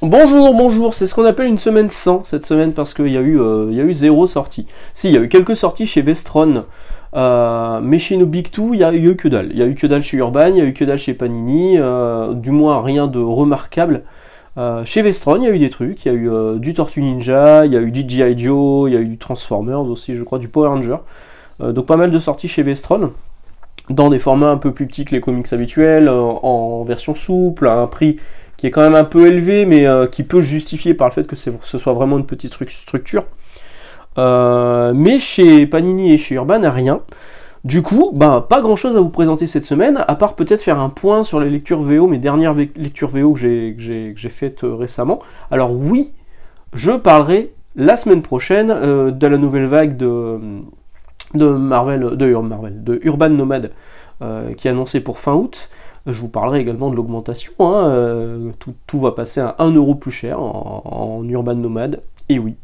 Bonjour, bonjour, c'est ce qu'on appelle une semaine sans cette semaine parce qu'il il y a eu zéro sortie. Si, il y a eu quelques sorties chez Vestron, mais chez nos Big Two, il y a eu que dalle. Il y a eu que dalle chez Urban, il y a eu que dalle chez Panini, du moins rien de remarquable. Chez Vestron, il y a eu des trucs, il y a eu du Tortue Ninja, il y a eu du G.I. Joe, il y a eu du Transformers aussi, je crois, du Power Ranger. Donc pas mal de sorties chez Vestron, dans des formats un peu plus petits que les comics habituels, en version souple, à un prix qui est quand même un peu élevé, mais qui peut se justifier par le fait que ce soit vraiment une petite structure. Mais chez Panini et chez Urban, rien. Du coup, pas grand chose à vous présenter cette semaine, à part peut-être faire un point sur les lectures VO, mes dernières lectures VO que j'ai faites récemment. Alors oui, je parlerai la semaine prochaine de la nouvelle vague de Urban Nomad qui est annoncée pour fin août. Je vous parlerai également de l'augmentation, tout va passer à 1€ plus cher en Urban Nomad, et oui.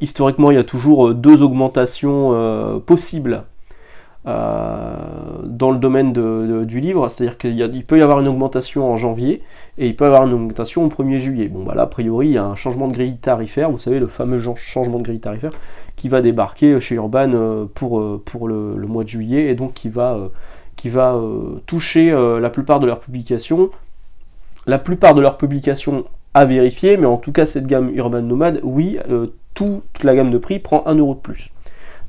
Historiquement, il y a toujours deux augmentations possibles dans le domaine du livre, c'est-à-dire qu'il peut y avoir une augmentation en janvier, et il peut y avoir une augmentation au 1er juillet. Bon, là, a priori, il y a un changement de grille tarifaire, vous savez, le fameux changement de grille tarifaire, qui va débarquer chez Urban pour le mois de juillet, et donc qui va toucher la plupart de leurs publications. La plupart de leurs publications à vérifier, mais en tout cas cette gamme Urban Nomad, oui, toute la gamme de prix prend 1€ de plus.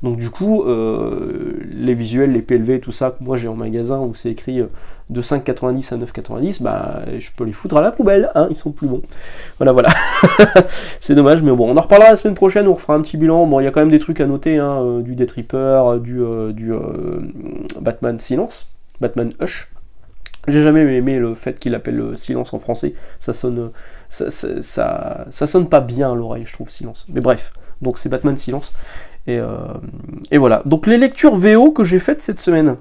Donc du coup, les visuels, les PLV, tout ça que moi j'ai en magasin où c'est écrit de 5,90 à 9,90, je peux les foutre à la poubelle, ils sont plus bons. Voilà. C'est dommage, mais bon, on en reparlera la semaine prochaine, on refera un petit bilan. Bon, il y a quand même des trucs à noter, du Death Reaper, du Batman Silence, Batman Hush. J'ai jamais aimé le fait qu'il appelle Silence en français, ça sonne pas bien à l'oreille, je trouve, Silence. Mais bref, donc c'est Batman Silence. Et voilà. Donc les lectures VO que j'ai faites cette semaine.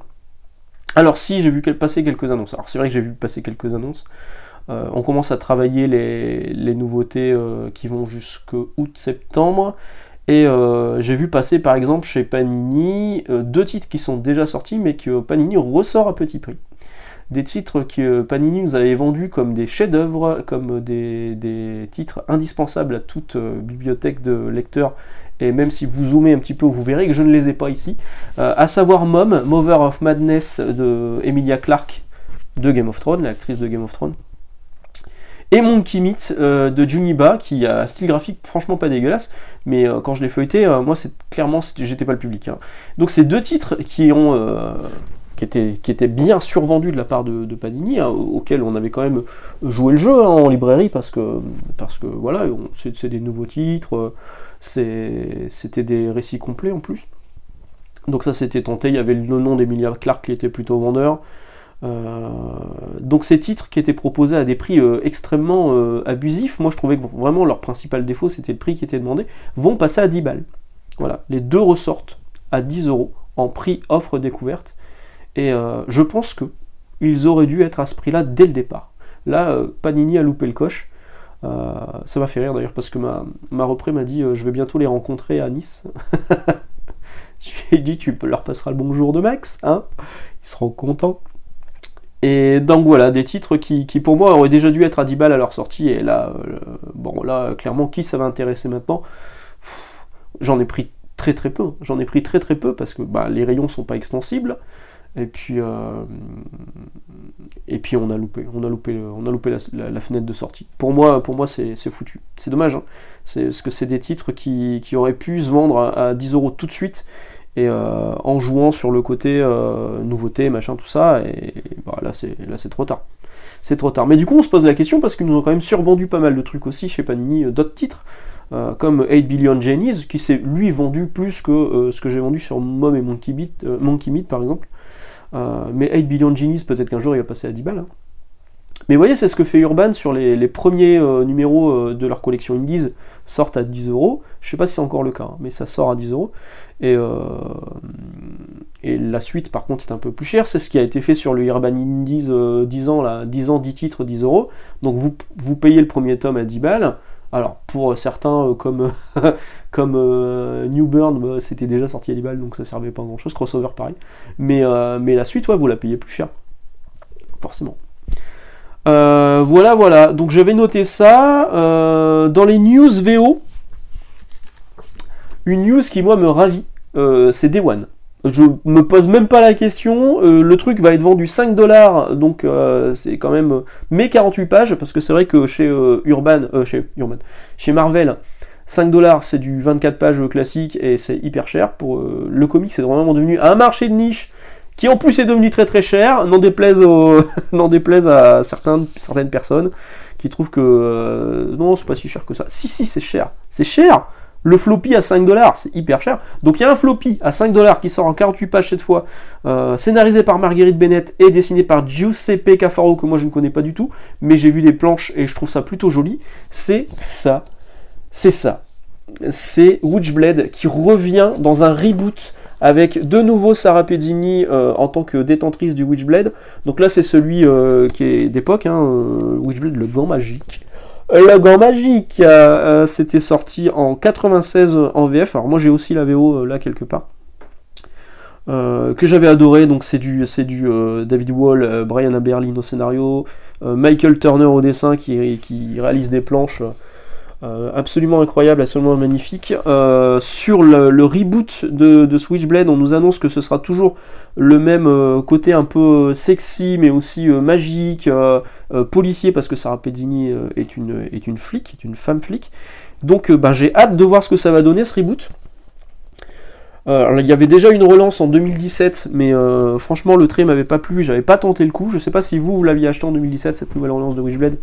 Alors si, j'ai vu passer quelques annonces. Alors c'est vrai que j'ai vu passer quelques annonces. On commence à travailler les nouveautés qui vont jusqu'au août-septembre. Et j'ai vu passer par exemple chez Panini deux titres qui sont déjà sortis, mais que Panini ressort à petit prix. Des titres que Panini nous avait vendus comme des chefs-d'œuvre, comme des titres indispensables à toute bibliothèque de lecteurs. Et même si vous zoomez un petit peu, vous verrez que je ne les ai pas ici. À savoir Mother of Madness de Emilia Clarke de Game of Thrones, l'actrice de Game of Thrones. Et Monkey Meat de Juniba, qui a un style graphique franchement pas dégueulasse, mais quand je l'ai feuilleté, moi j'étais pas le public. Donc c'est deux titres qui étaient bien survendus de la part de Panini, auxquels on avait quand même joué le jeu en librairie, parce que voilà, c'est des nouveaux titres, c'était des récits complets en plus. Donc ça c'était tenté, il y avait le nom d'Emilia Clarke qui était plutôt vendeur. Donc ces titres qui étaient proposés à des prix extrêmement abusifs, moi je trouvais que vraiment leur principal défaut c'était le prix qui était demandé, vont passer à 10 balles. Voilà, les deux ressortent à 10€ en prix offre découverte. Et je pense qu'ils auraient dû être à ce prix-là dès le départ. Là, Panini a loupé le coche. Ça m'a fait rire d'ailleurs parce que ma repré m'a dit je vais bientôt les rencontrer à Nice. Je lui ai dit tu leur passeras le bonjour de Max, ils seront contents. Et donc voilà, des titres qui pour moi auraient déjà dû être à 10 balles à leur sortie. Et là, là clairement, qui ça va intéresser maintenant? J'en ai pris très peu. J'en ai pris très peu parce que les rayons sont pas extensibles. Et puis on a loupé la fenêtre de sortie. Pour moi c'est foutu. C'est dommage, parce que c'est des titres qui auraient pu se vendre à 10€ tout de suite, et en jouant sur le côté nouveauté, machin, tout ça, et là c'est trop tard. C'est trop tard. Mais du coup on se pose la question, parce qu'ils nous ont quand même survendu pas mal de trucs aussi chez Panini, d'autres titres, comme 8 Billion Jennies, qui s'est lui vendu plus que ce que j'ai vendu sur Mom et Monkey Meat par exemple. Mais 8 Billion Genies, peut-être qu'un jour il va passer à 10 balles. Mais vous voyez, c'est ce que fait Urban sur les premiers numéros de leur collection Indies, sortent à 10€. Je sais pas si c'est encore le cas, mais ça sort à 10€. Et la suite, par contre, est un peu plus chère. C'est ce qui a été fait sur le Urban Indies 10 ans, 10 titres, 10€. Donc vous payez le premier tome à 10 balles. Alors pour certains comme New Burn, c'était déjà sorti à 10 balles, donc ça servait pas à grand chose. Crossover pareil, mais la suite, vous la payez plus cher, forcément. Voilà, voilà. Donc j'avais noté ça. Dans les news VO, une news qui moi me ravit, c'est Day One. Je me pose même pas la question. Le truc va être vendu 5$, donc c'est quand même mes 48 pages, parce que c'est vrai que chez chez Marvel, 5$ c'est du 24 pages classique et c'est hyper cher. Pour le comic, c'est vraiment devenu un marché de niche qui en plus est devenu très très cher, n'en déplaise, n'en déplaise à certaines personnes qui trouvent que non, c'est pas si cher que ça. Si, c'est cher. C'est cher. Le floppy à 5$, c'est hyper cher. Donc il y a un floppy à 5$ qui sort en 48 pages cette fois, scénarisé par Marguerite Bennett et dessiné par Giuseppe Cafaro, que moi je ne connais pas du tout, mais j'ai vu des planches et je trouve ça plutôt joli. C'est ça. C'est ça. C'est Witchblade qui revient dans un reboot avec de nouveau Sarah Pezzini en tant que détentrice du Witchblade. Donc là c'est celui qui est d'époque, Witchblade le gant magique. Le gant magique, c'était sorti en 96 en VF. Alors moi j'ai aussi la VO là quelque part. Que j'avais adoré, donc c'est du David Wall, Brian Aberlin au scénario, Michael Turner au dessin qui réalise des planches absolument incroyables, absolument magnifiques. Sur le reboot de Switchblade, on nous annonce que ce sera toujours le même côté un peu sexy, mais aussi magique, policier, parce que Sarah Pezzini est une flic, est une femme flic. Donc j'ai hâte de voir ce que ça va donner ce reboot. Alors, il y avait déjà une relance en 2017, mais franchement le trait m'avait pas plu, j'avais pas tenté le coup. Je sais pas si vous l'aviez acheté en 2017, cette nouvelle relance de Witchblade.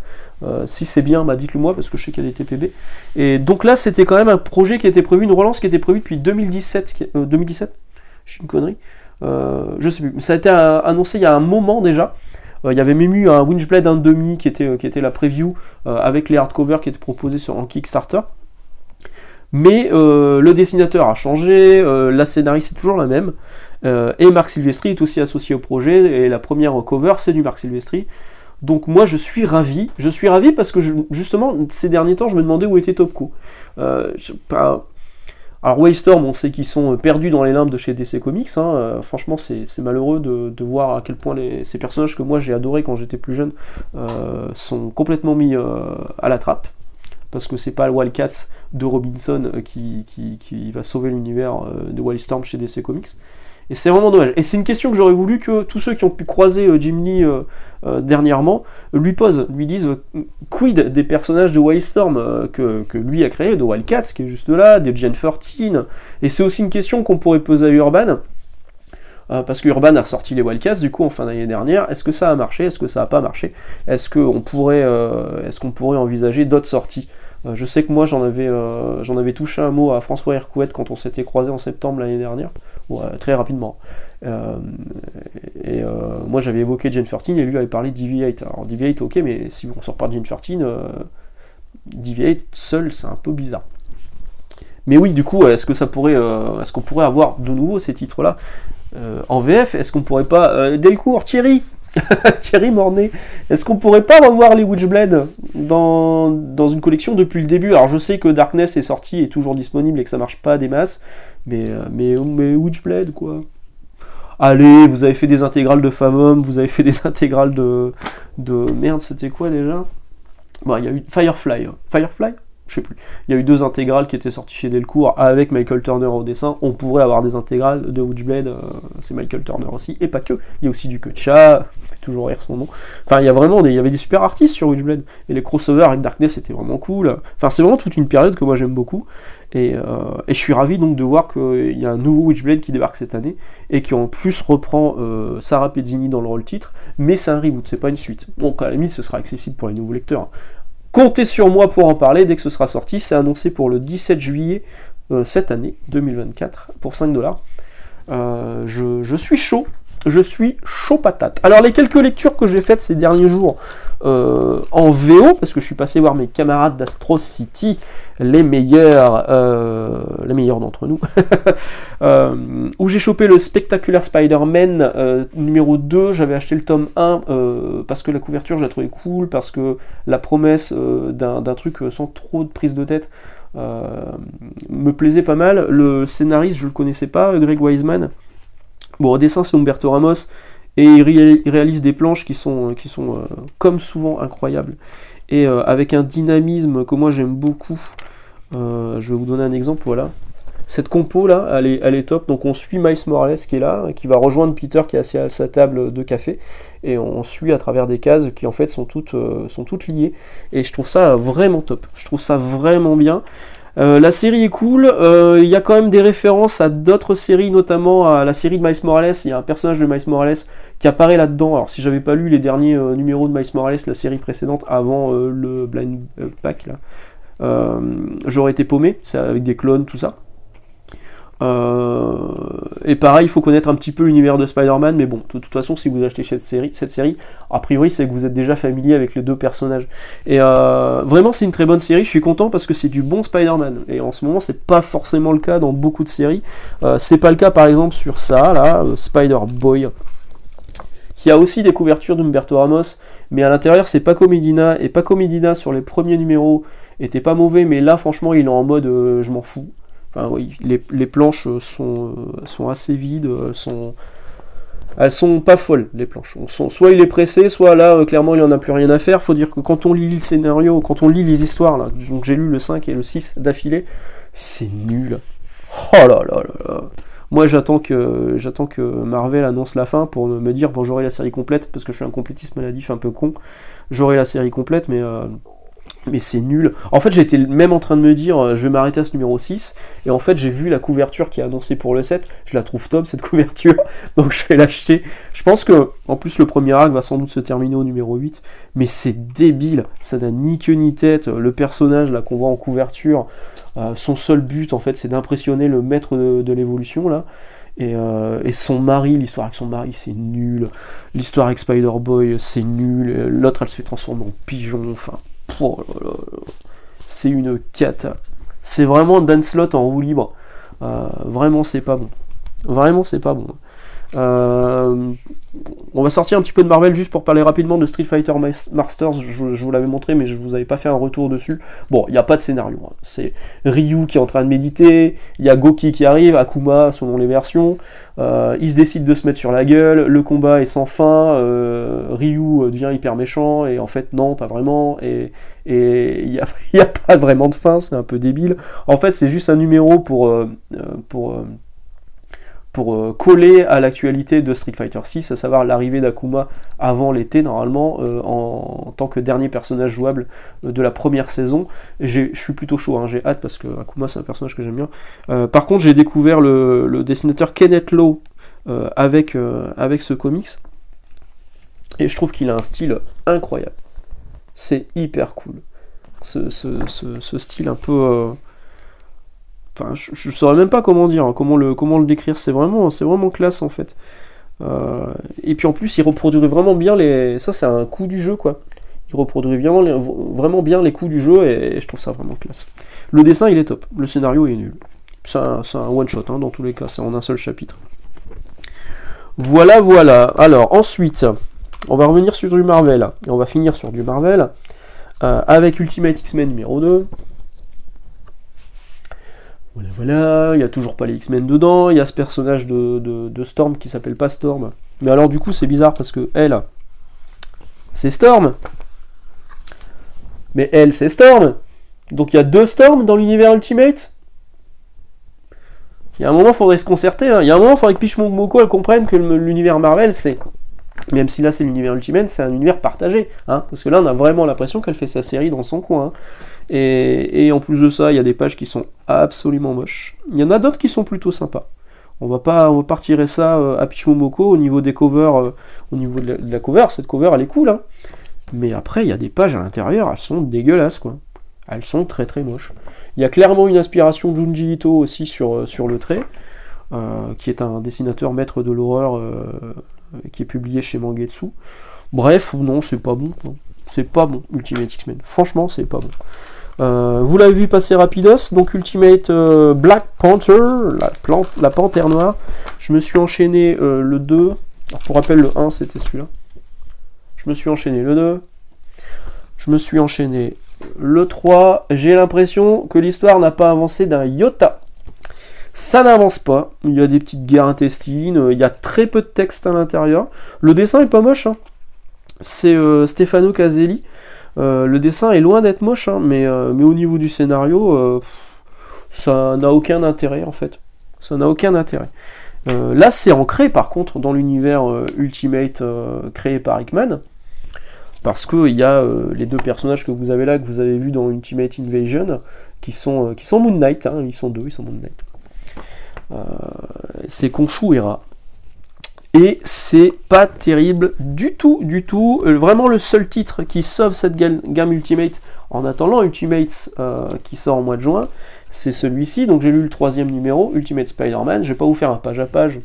Si c'est bien, dites-le moi, parce que je sais qu'elle était PB. Et donc là c'était quand même un projet qui était prévu, une relance qui était prévue depuis 2017. 2017 Je suis une connerie. Je sais plus. Ça a été annoncé il y a un moment déjà. Il y avait même eu un Witchblade 1.5 qui était la preview avec les hardcovers qui étaient proposés en Kickstarter. Mais le dessinateur a changé, la scénariste est toujours la même, et Marc Silvestri est aussi associé au projet, et la première cover c'est du Marc Silvestri. Donc moi je suis ravi parce que justement ces derniers temps je me demandais où était Topco. Alors Wildstorm, on sait qu'ils sont perdus dans les limbes de chez DC Comics, franchement c'est malheureux de voir à quel point ces personnages que moi j'ai adorés quand j'étais plus jeune sont complètement mis à la trappe. Parce que c'est pas le Wildcats de Robinson qui va sauver l'univers de Wildstorm chez DC Comics. Et c'est vraiment dommage. Et c'est une question que j'aurais voulu que tous ceux qui ont pu croiser Jim Lee dernièrement lui posent, lui disent quid des personnages de Wildstorm que lui a créé, de Wildcats qui est juste là, des Gen 13. Et c'est aussi une question qu'on pourrait poser à Urban. Parce que Urban a ressorti les Wildcats du coup en fin d'année dernière. Est-ce que ça a marché? Est-ce que ça n'a pas marché? Est-ce qu'on pourrait envisager d'autres sorties? Je sais que moi j'en avais touché un mot à François Hercouet quand on s'était croisé en septembre l'année dernière, très rapidement. Moi j'avais évoqué Gen 13 et lui avait parlé de DV8. Alors DV8 ok, mais si on sort pas de Gen 13, DV8 seul c'est un peu bizarre. Mais oui, du coup, est-ce qu'on pourrait avoir de nouveau ces titres-là en VF? Est-ce qu'on pourrait pas Delcourt, Thierry Mornay, est-ce qu'on pourrait pas revoir les Witchblade dans une collection depuis le début? Alors je sais que Darkness est sorti, est toujours disponible et que ça marche pas des masses, mais Witchblade quoi. Allez, vous avez fait des intégrales de Favom, vous avez fait des intégrales de merde, c'était quoi déjà? Il y a eu Firefly. Je sais plus. Il y a eu 2 intégrales qui étaient sorties chez Delcourt avec Michael Turner au dessin. On pourrait avoir des intégrales de Witchblade, c'est Michael Turner aussi, et pas que. Il y a aussi du Kutcha, fait toujours rire son nom. Enfin, il y avait des super artistes sur Witchblade. Et les crossovers avec Darkness, c'était vraiment cool. Enfin, c'est vraiment toute une période que moi j'aime beaucoup. Et je suis ravi donc de voir qu'il y a un nouveau Witchblade qui débarque cette année, et qui en plus reprend Sarah Pezzini dans le rôle titre, mais c'est un reboot, c'est pas une suite. Donc à la limite, ce sera accessible pour les nouveaux lecteurs. Comptez sur moi pour en parler dès que ce sera sorti. C'est annoncé pour le 17 juillet cette année, 2024, pour 5$. Je suis chaud. Je suis chaud patate. Alors les quelques lectures que j'ai faites ces derniers jours en VO, parce que je suis passé voir mes camarades d'Astro City, les meilleurs d'entre nous, où j'ai chopé le Spectacular Spider-Man numéro 2, j'avais acheté le tome 1 parce que la couverture je la trouvais cool, parce que la promesse d'un truc sans trop de prise de tête me plaisait pas mal. Le scénariste je le connaissais pas, Greg Weisman. Bon, au dessin c'est Humberto Ramos, Et il réalise des planches qui sont comme souvent incroyables. Et avec un dynamisme que moi j'aime beaucoup. Je vais vous donner un exemple, voilà. Cette compo là, elle est top. Donc on suit Miles Morales qui est là, qui va rejoindre Peter qui est assis à sa table de café. Et on suit à travers des cases qui en fait sont toutes liées. Et je trouve ça vraiment top. Je trouve ça vraiment bien. La série est cool, il y a quand même des références à d'autres séries, notamment à la série de Miles Morales. Il y a un personnage de Miles Morales qui apparaît là-dedans. Alors si j'avais pas lu les derniers numéros de Miles Morales, la série précédente, avant le Blind Pack, là, j'aurais été paumé, c'est avec des clones, tout ça. Et pareil, il faut connaître un petit peu l'univers de Spider-Man, mais bon, de toute façon, si vous achetez cette série, a priori, c'est que vous êtes déjà familier avec les deux personnages. Et vraiment, c'est une très bonne série, je suis content parce que c'est du bon Spider-Man. Et en ce moment, c'est pas forcément le cas dans beaucoup de séries. C'est pas le cas, par exemple, sur ça, là, Spider-Boy, qui a aussi des couvertures d'Umberto Ramos, mais à l'intérieur, c'est Paco Medina, et Paco Medina, sur les premiers numéros, était pas mauvais, mais là, franchement, il est en mode je m'en fous. Enfin, oui, les planches sont assez vides, elles sont pas folles, les planches. Soit il est pressé, soit là, clairement, il n'y en a plus rien à faire. Faut dire que quand on lit le scénario, quand on lit les histoires, là, donc j'ai lu le 5 et le 6 d'affilée, c'est nul. Oh là là là là. Moi, j'attends que Marvel annonce la fin pour me dire, bon, j'aurai la série complète, parce que je suis un complétiste maladif un peu con. J'aurai la série complète, mais c'est nul. En fait, j'étais même en train de me dire, je vais m'arrêter à ce numéro 6, et en fait, j'ai vu la couverture qui est annoncée pour le 7, je la trouve top, cette couverture, donc je vais l'acheter. Je pense que, en plus, le premier arc va sans doute se terminer au numéro 8, mais c'est débile, ça n'a ni queue ni tête. Le personnage, là, qu'on voit en couverture, son seul but, en fait, c'est d'impressionner le maître de l'évolution, là. Et son mari, l'histoire avec son mari, c'est nul. L'histoire avec Spider-Boy, c'est nul. L'autre, elle se fait transformer en pigeon, enfin... Oh là là là. C'est une cata. C'est vraiment Dan Slott en roue libre. Vraiment, c'est pas bon. Vraiment, c'est pas bon. On va sortir un petit peu de Marvel juste pour parler rapidement de Street Fighter Masters. Je vous l'avais montré, mais je vous avais pas fait un retour dessus. Bon, il n'y a pas de scénario. Hein. C'est Ryu qui est en train de méditer. Il y a Goki qui arrive, Akuma selon les versions. Il se décide de se mettre sur la gueule. Le combat est sans fin. Ryu devient hyper méchant. Et en fait, non, pas vraiment. Et il n'y a pas vraiment de fin. C'est un peu débile. En fait, c'est juste un numéro pour coller à l'actualité de Street Fighter 6, à savoir l'arrivée d'Akuma avant l'été, normalement, en tant que dernier personnage jouable de la première saison. Je suis plutôt chaud, hein, j'ai hâte, parce que Akuma, c'est un personnage que j'aime bien. Par contre, j'ai découvert le dessinateur Kenneth Lowe avec ce comics, et je trouve qu'il a un style incroyable. C'est hyper cool. Ce style un peu... Enfin, je saurais même pas comment dire, hein, comment le décrire, c'est vraiment classe en fait. Et puis en plus, il reproduirait vraiment bien les... Ça, c'est un coup du jeu, quoi. Il reproduirait vraiment bien les coups du jeu, et je trouve ça vraiment classe. Le dessin, il est top. Le scénario est nul. C'est un one-shot, hein, dans tous les cas, c'est en un seul chapitre. Voilà, voilà. Alors, ensuite, on va revenir sur du Marvel, et on va finir sur du Marvel, avec Ultimate X-Men numéro 2. Voilà, il n'y a toujours pas les X-Men dedans, il y a ce personnage de Storm qui s'appelle pas Storm. Mais alors du coup c'est bizarre parce que elle, c'est Storm. Mais elle, c'est Storm. Donc il y a deux Storm dans l'univers Ultimate. Il y a un moment, il faudrait se concerter. Hein. Il y a un moment, il faudrait que Peach Momoko elle comprenne que l'univers Marvel, c'est... Même si là c'est l'univers Ultimate, c'est un univers partagé. Hein, parce que là on a vraiment l'impression qu'elle fait sa série dans son coin. Hein. Et en plus de ça, il y a des pages qui sont absolument moches. Il y en a d'autres qui sont plutôt sympas. On va pas retirer ça à Peach Momoko au niveau des covers, au niveau de la cover. Cette cover, elle est cool. Hein. Mais après, il y a des pages à l'intérieur, elles sont dégueulasses, quoi. Elles sont très très moches. Il y a clairement une inspiration de Junji Ito aussi sur le trait, qui est un dessinateur maître de l'horreur qui est publié chez Mangetsu. Bref, non, c'est pas bon, quoi. C'est pas bon, Ultimate X-Men. Franchement, c'est pas bon. Vous l'avez vu passer rapidos, donc Ultimate Black Panther, la panthère noire. Je me suis enchaîné le 2. Alors, pour rappel, le 1, c'était celui-là. Je me suis enchaîné le 2. Je me suis enchaîné le 3. J'ai l'impression que l'histoire n'a pas avancé d'un iota. Ça n'avance pas, il y a des petites guerres intestines, il y a très peu de texte à l'intérieur. Le dessin est pas moche, hein. C'est Stefano Caselli. Le dessin est loin d'être moche, hein, mais au niveau du scénario, ça n'a aucun intérêt en fait. Ça n'a aucun intérêt. Là, c'est ancré par contre dans l'univers Ultimate créé par Hickman. Parce qu'il y a les deux personnages que vous avez là, que vous avez vus dans Ultimate Invasion, qui sont Moon Knight, hein, ils sont deux, ils sont Moon Knight. C'est Khonshu et Ra. Et c'est pas terrible du tout, du tout. Vraiment le seul titre qui sauve cette gamme Ultimate, en attendant Ultimate qui sort en mois de juin, c'est celui-ci. Donc j'ai lu le 3e numéro, Ultimate Spider-Man. Je vais pas vous faire un page à page.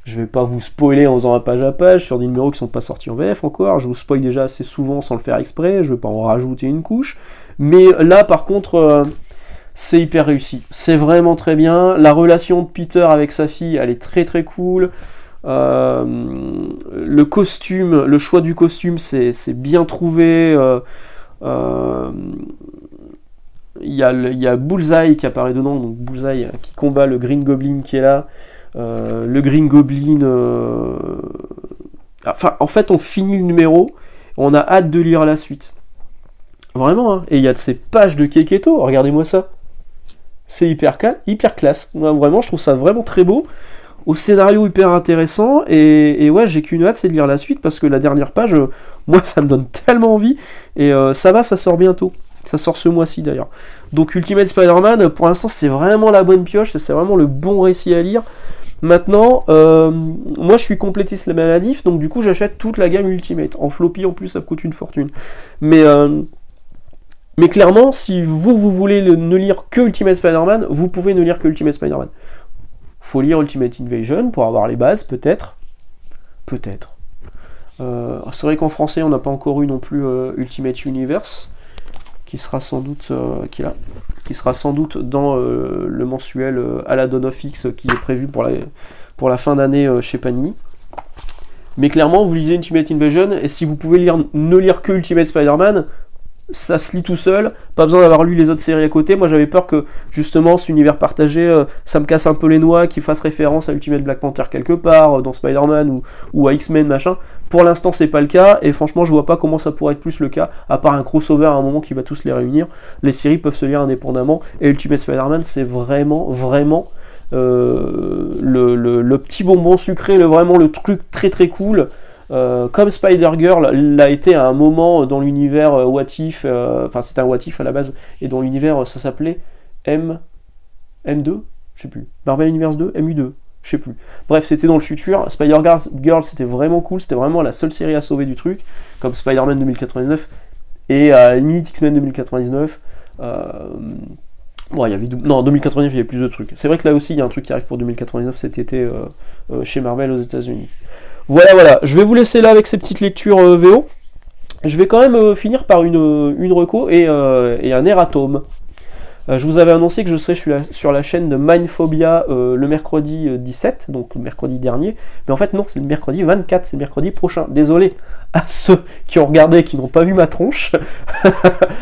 Je vais pas vous spoiler en faisant un page à page sur des numéros qui sont pas sortis en VF encore. Je vous spoil déjà assez souvent sans le faire exprès. Je vais pas en rajouter une couche. Mais là, par contre, c'est hyper réussi. C'est vraiment très bien. La relation de Peter avec sa fille, elle est très très cool. Le costume, le choix du costume, c'est bien trouvé. Il y a Bullseye qui apparaît dedans, donc Bullseye qui combat le Green Goblin qui est là. Le Green Goblin. Enfin, en fait, on finit le numéro, on a hâte de lire la suite. Vraiment, hein. Et il y a de ces pages de Keketo, regardez-moi ça. C'est hyper classe. Moi, vraiment, je trouve ça vraiment très beau. Au scénario hyper intéressant. Et ouais, j'ai qu'une hâte, c'est de lire la suite parce que la dernière page, moi, ça me donne tellement envie. Et ça sort bientôt. Ça sort ce mois-ci d'ailleurs. Donc Ultimate Spider-Man, pour l'instant, c'est vraiment la bonne pioche. C'est vraiment le bon récit à lire. Maintenant, moi je suis complétiste maladif, donc du coup j'achète toute la gamme Ultimate. En floppy en plus ça me coûte une fortune. Mais clairement, si vous voulez ne lire que Ultimate Spider-Man, vous pouvez ne lire que Ultimate Spider-Man. Faut lire Ultimate Invasion pour avoir les bases, peut-être. Peut-être. C'est vrai qu'en français on n'a pas encore eu non plus Ultimate Universe, qui sera sans doute qui sera sans doute dans le mensuel à la Dawn of X qui est prévu pour la fin d'année chez Panini. Mais clairement, vous lisez Ultimate Invasion, et si vous pouvez ne lire que Ultimate Spider-Man, ça se lit tout seul, pas besoin d'avoir lu les autres séries à côté. Moi j'avais peur que justement cet univers partagé, ça me casse un peu les noix, qu'il fasse référence à Ultimate Black Panther quelque part, dans Spider-Man ou à X-Men machin. Pour l'instant c'est pas le cas, et franchement je vois pas comment ça pourrait être plus le cas, à part un crossover à un moment qui va tous les réunir. Les séries peuvent se lire indépendamment, et Ultimate Spider-Man c'est vraiment le petit bonbon sucré, vraiment le truc très très cool. Comme Spider-Girl l'a été à un moment dans l'univers What If, enfin c'était un What If à la base, et dans l'univers ça s'appelait M2, je sais plus, Marvel Universe 2, MU2, je sais plus. Bref, c'était dans le futur. Spider-Girl c'était vraiment cool, c'était vraiment la seule série à sauver du truc, comme Spider-Man 2099 et limite X-Men 2099. Bon, il y avait non, 2099 il y avait plus de trucs. C'est vrai que là aussi il y a un truc qui arrive pour 2099 cet été chez Marvel aux États-Unis. Voilà, je vais vous laisser là avec ces petites lectures VO. Je vais quand même finir par une reco et un erratum. Je vous avais annoncé que je serais sur la chaîne de Mindphobia le mercredi 17, donc le mercredi dernier. Mais en fait non, c'est le mercredi 24, c'est le mercredi prochain. Désolé à ceux qui ont regardé et qui n'ont pas vu ma tronche.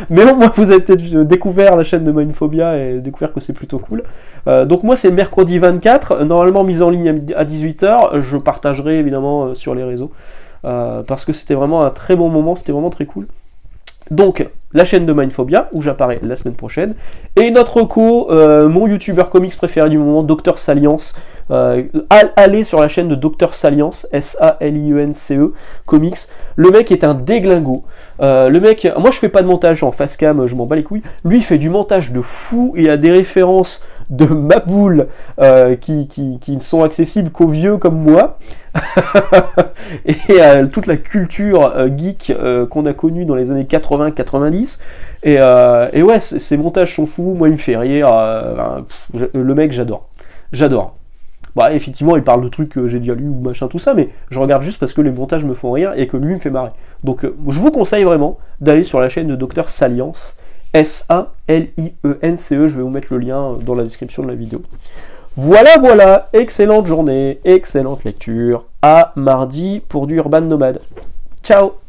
Mais au moins vous avez peut-être découvert la chaîne de Mindphobia et découvert que c'est plutôt cool. Donc moi c'est mercredi 24, normalement mise en ligne à 18h. Je partagerai évidemment sur les réseaux. Parce que c'était vraiment un très bon moment, c'était vraiment très cool. Donc, la chaîne de Mindphobia, où j'apparais la semaine prochaine, et notre reco, mon youtubeur comics préféré du moment, Dr Salience. Allez sur la chaîne de Dr Salience, S-A-L-I-E-N-C-E, comics. Le mec est un déglingo. Le mec, moi je fais pas de montage en face cam, je m'en bats les couilles. Lui il fait du montage de fou, il a des références de maboule qui ne sont accessibles qu'aux vieux comme moi. Et toute la culture geek qu'on a connue dans les années 80-90. Et ouais, ces montages sont fous, moi il me fait rire. Le mec, j'adore. Bah, effectivement, il parle de trucs que j'ai déjà lu ou machin, tout ça, mais je regarde juste parce que les montages me font rire et que lui me fait marrer. Donc, je vous conseille vraiment d'aller sur la chaîne de Dr Salience, S-A-L-I-E-N-C-E, je vais vous mettre le lien dans la description de la vidéo. Voilà, excellente journée, excellente lecture, à mardi pour du Urban Nomade. Ciao!